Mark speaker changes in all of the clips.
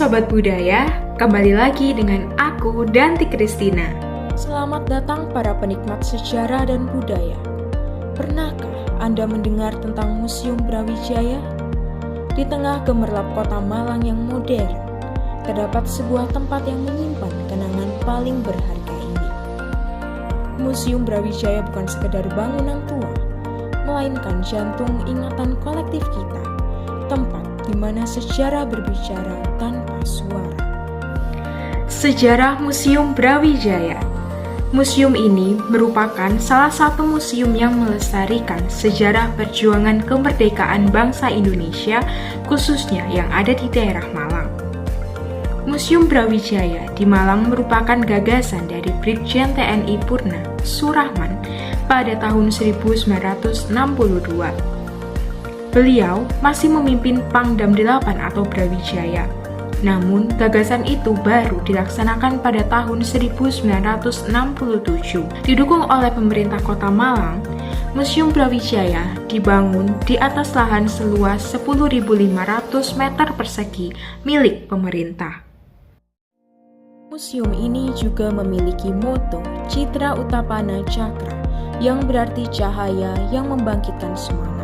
Speaker 1: Sobat Budaya, kembali lagi dengan aku Danti Kristina.
Speaker 2: Selamat datang para penikmat sejarah dan budaya. Pernahkah Anda mendengar tentang Museum Brawijaya? Di tengah gemerlap kota Malang yang modern, terdapat sebuah tempat yang menyimpan kenangan paling berharga ini. Museum Brawijaya bukan sekedar bangunan tua, melainkan jantung ingatan kolektif kita, tempat di mana sejarah berbicara tanpa suara.
Speaker 1: Sejarah Museum Brawijaya. Museum ini merupakan salah satu museum yang melestarikan sejarah perjuangan kemerdekaan bangsa Indonesia, khususnya yang ada di daerah Malang. Museum Brawijaya di Malang merupakan gagasan dari Brigjen TNI Purna Surahman pada tahun 1962. Beliau masih memimpin Pangdam 8 atau Brawijaya. Namun, gagasan itu baru dilaksanakan pada tahun 1967. Didukung oleh pemerintah Kota Malang, Museum Brawijaya dibangun di atas lahan seluas 10.500 meter persegi milik pemerintah.
Speaker 2: Museum ini juga memiliki moto Citra Utapana Cakra, yang berarti cahaya yang membangkitkan semangat.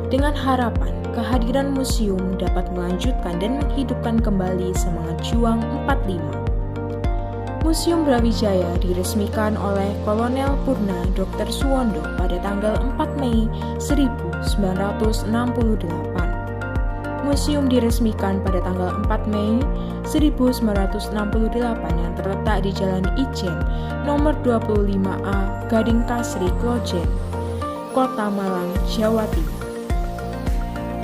Speaker 2: Dengan harapan kehadiran museum dapat melanjutkan dan menghidupkan kembali semangat juang 45. Museum Brawijaya diresmikan oleh Kolonel Purna Dr. Suwondo pada tanggal 4 Mei 1968. Museum diresmikan pada tanggal 4 Mei 1968 yang terletak di Jalan Ijen nomor 25A Gading Kasri Klojen, Kota Malang, Jawa Timur.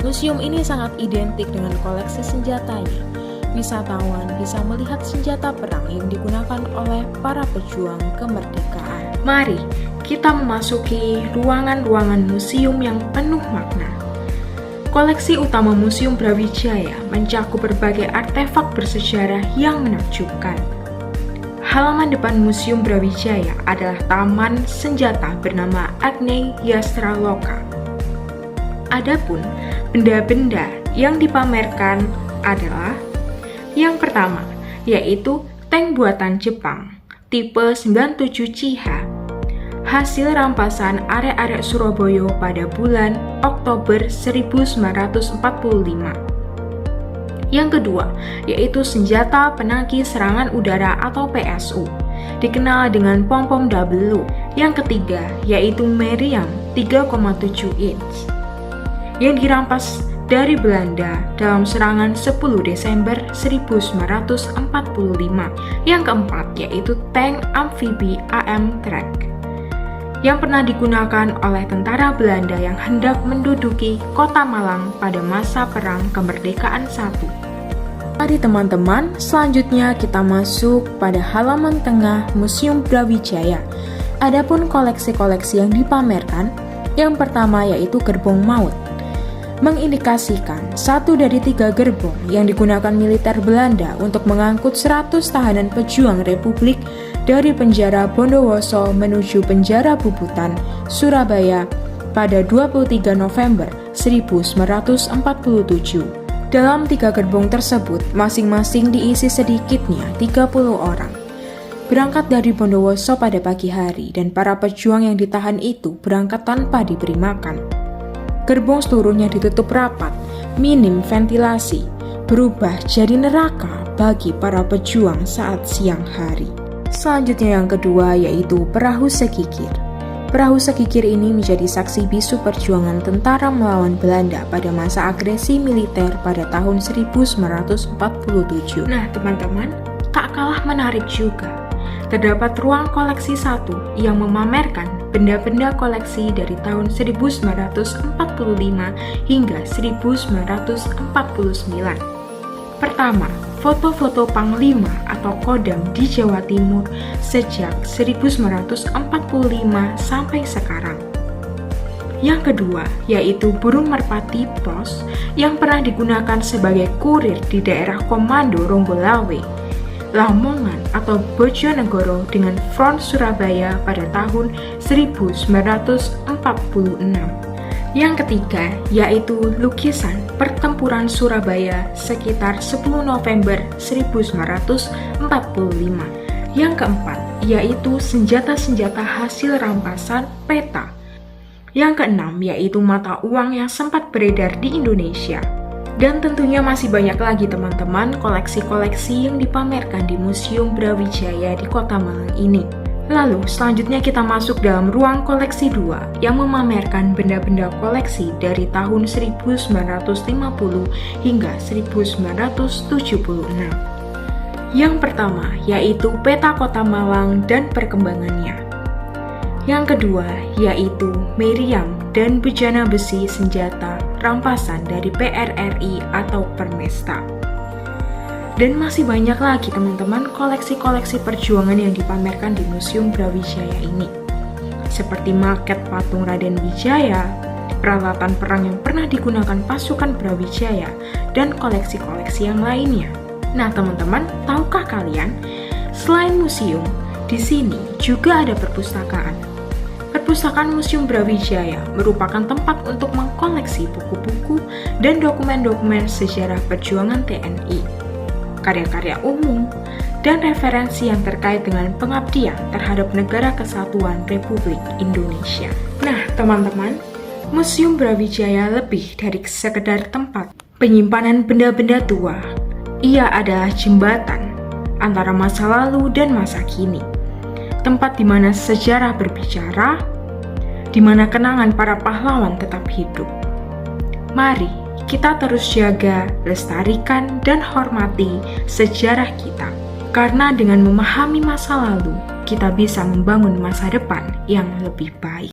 Speaker 2: Museum ini sangat identik dengan koleksi senjatanya. Wisatawan bisa melihat senjata perang yang digunakan oleh para pejuang kemerdekaan.
Speaker 1: Mari kita memasuki ruangan-ruangan museum yang penuh makna. Koleksi utama Museum Brawijaya mencakup berbagai artefak bersejarah yang menakjubkan. Halaman depan Museum Brawijaya adalah taman senjata bernama Agni Yastra Loka. Adapun benda-benda yang dipamerkan adalah yang pertama, yaitu tank buatan Jepang tipe 97 CH, hasil rampasan arek-arek Surabaya pada bulan Oktober 1945. Yang kedua, yaitu senjata penangkis serangan udara atau PSU, dikenal dengan pom-pom W. Yang ketiga, yaitu Meriam 3,7 inch, yang dirampas dari Belanda dalam serangan 10 Desember 1945. Yang keempat, yaitu tank amfibi AM Track, yang pernah digunakan oleh tentara Belanda yang hendak menduduki Kota Malang pada masa Perang Kemerdekaan I. Mari teman-teman, selanjutnya kita masuk pada halaman tengah Museum Brawijaya. Adapun koleksi-koleksi yang dipamerkan, yang pertama yaitu gerbong maut, mengindikasikan satu dari 3 gerbong yang digunakan militer Belanda untuk mengangkut 100 tahanan pejuang Republik dari penjara Bondowoso menuju penjara Bubutan, Surabaya pada 23 November 1947. Dalam 3 gerbong tersebut, masing-masing diisi sedikitnya 30 orang. Berangkat dari Bondowoso pada pagi hari dan para pejuang yang ditahan itu berangkat tanpa diberi makan. Gerbong seluruhnya ditutup rapat, minim ventilasi, berubah jadi neraka bagi para pejuang saat siang hari. Selanjutnya yang kedua yaitu perahu segigir. Perahu segigir ini menjadi saksi bisu perjuangan tentara melawan Belanda pada masa agresi militer pada tahun 1947. Nah teman-teman, tak kalah menarik juga, terdapat ruang koleksi 1 yang memamerkan benda-benda koleksi dari tahun 1945 hingga 1949. Pertama, foto-foto Panglima atau Kodam di Jawa Timur sejak 1945 sampai sekarang. Yang kedua, yaitu burung merpati Pros yang pernah digunakan sebagai kurir di daerah Komando Ronggolawe, Lamongan atau Bojonegoro dengan front Surabaya pada tahun 1946. Yang ketiga, yaitu lukisan pertempuran Surabaya sekitar 10 November 1945. Yang keempat, yaitu senjata-senjata hasil rampasan peta. Yang keenam, yaitu mata uang yang sempat beredar di Indonesia. Dan tentunya masih banyak lagi teman-teman koleksi-koleksi yang dipamerkan di Museum Brawijaya di Kota Malang ini. Lalu selanjutnya kita masuk dalam ruang koleksi 2 yang memamerkan benda-benda koleksi dari tahun 1950 hingga 1976. Yang pertama yaitu peta Kota Malang dan perkembangannya. Yang kedua yaitu meriam dan bejana besi senjata rampasan dari PRRI atau Permesta. Dan masih banyak lagi teman-teman koleksi-koleksi perjuangan yang dipamerkan di Museum Brawijaya ini. Seperti maket patung Raden Wijaya, peralatan perang yang pernah digunakan pasukan Brawijaya, dan koleksi-koleksi yang lainnya. Nah teman-teman, tahukah kalian, selain museum, di sini juga ada perpustakaan. Perpustakaan Museum Brawijaya merupakan tempat untuk mengkoleksi buku-buku dan dokumen-dokumen sejarah perjuangan TNI. Karya-karya umum, dan referensi yang terkait dengan pengabdian terhadap Negara Kesatuan Republik Indonesia. Nah, teman-teman, Museum Brawijaya lebih dari sekedar tempat penyimpanan benda-benda tua. Ia adalah jembatan antara masa lalu dan masa kini. Tempat di mana sejarah berbicara, di mana kenangan para pahlawan tetap hidup. Mari kita terus jaga, lestarikan, dan hormati sejarah kita. Karena dengan memahami masa lalu, kita bisa membangun masa depan yang lebih baik.